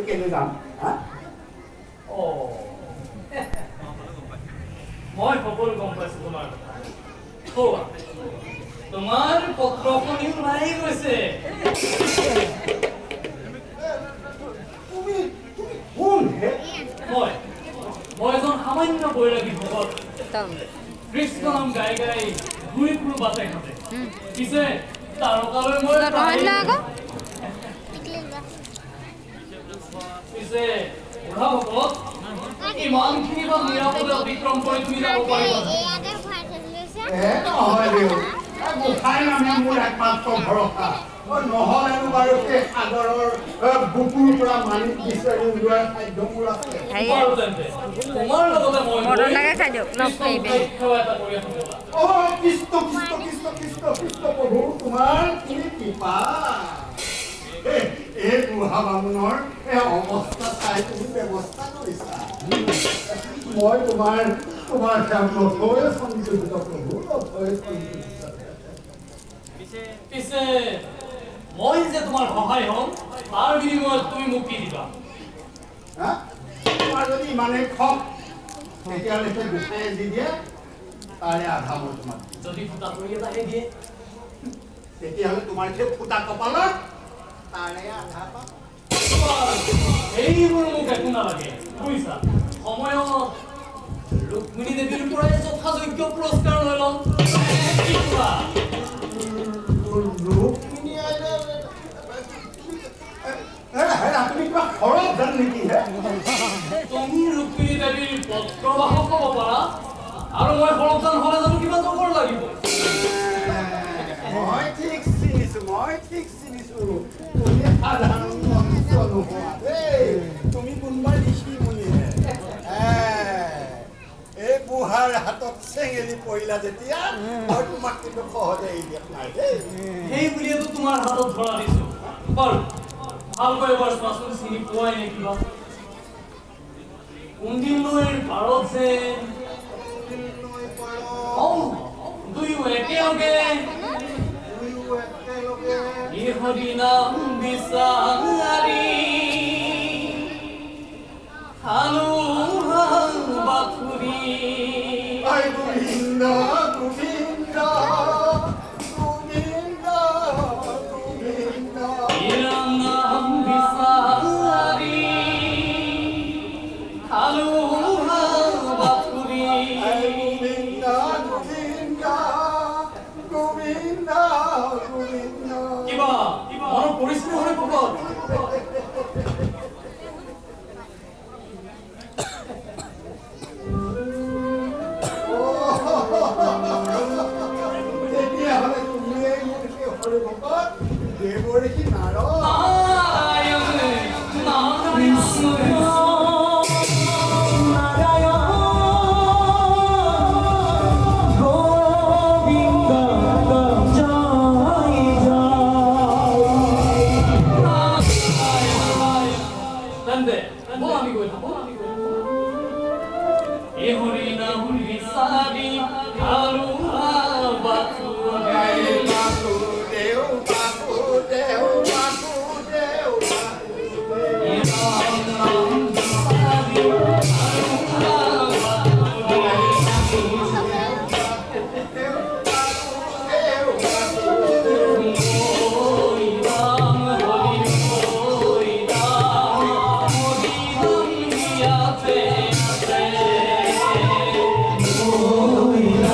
কেনে যাম হা মই সকলো গম পাইছো তোমাৰ কথা তোমাৰ পত্ৰখনিও ওলাই গৈছে তুমি কোন হে মই এজন সামান্য বৈৰাগী ভকত কৃষ্ণ নাম গাই গাই ঘূৰি ফুৰো বাটে ঘাটে পিছে তাৰকালৈ মই পিছে বুঢ়া ভকত ইমানখিনি বা নিৰাপদে অতিক্ৰম কৰি তুমি যাব পাৰিবা নহয় দেউ গোসাঁই নামে মোৰ একমাত্ৰ ভৰসা নহ'লে বাৰু সেই সাগৰৰ বুকুৰ পৰা মানি বিচাৰি উলিওৱাৰ খাদ্য মোৰ আছে তোমাৰ লগতে মই কৃষ্ণ কৃষ্ণ কৃষ্ণ কৃষ্ণ কৃষ্ণ প্ৰভু তোমাৰ কি কৃপা এই বুঢ়া বামুণৰ এই অৱস্থা চাই তুমি ব্যৱস্থা কৰিছা মই তোমাৰ নথৈ সন্তুষ্ট প্ৰভু নথৈ সন্তুষ্ট পিছে মই যে তোমাৰ সহায় হ'ম তাৰ বিনিময়ত তুমি মোক কি দিবা তোমাৰ যদি ইমানেই খক তেতিয়াহ'লে সেই গোসাঁয়ে যি দিয়ে তাৰে আধা মই তোমাক যদি ফুটা কৰি এটাহে দিয়ে তেতিয়াহ'লে তোমাৰ সেই ফুটা কপালত তাৰে আধা পাম এইবোৰ মোক একো নালাগে বুজিছা সময়ত ৰুক্মিণী দেৱীৰ পৰাই যথাযোগ্য পুৰস্কাৰ লৈ ল'ম কি কোৱা তুমি কিবা খৰচ জান নেকি হে তুমি ৰুক্মিণী দেৱীৰ পত্ৰবাহক হ'ব পাৰা আৰু মই সৰবজান হ'লে জানো কিবা জগৰ লাগিব মই ঠিক চিনিছো তুমি সাধাৰণ মনুষ্য নোহোৱা দেই তুমি কোনোবা ঋষি মুনিহে এই বুঢ়াৰ হাতত চেঙেলি পৰিলা যেতিয়া মই তোমাক কিন্তু সহজে এৰি দিয়া নাই দেই সেই বুলিয়েতো তোমাৰ হাতত ধৰা দিছো বাৰু ভালকৈ এবাৰ চোৱাচোন চিনি পোৱাই নে কিবা কোনদিন নৈৰ পাৰত যে দুয়ো একেলগে ইহৰি নাম বিচাৰি হালো বাথুৰি গোবিন্দ গোবিন্দ গোবিন্দ গোবিন্দ নাম বিচাৰি হালো বাথুৰি গোবিন্দ গোবিন্দ গোবিন্দ গোবিন্দ কিবা মনত পৰিছিলে হৰে ভকত তেতিয়াহ'লে তুমিয়ে মোৰ সেই হৰে ভকত দেৱঋষি Narada Oh,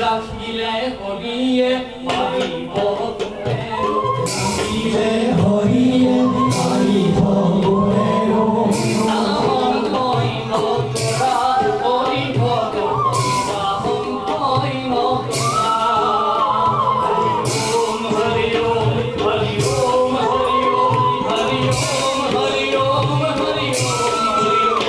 Rakhile horiye, bari bohut mein,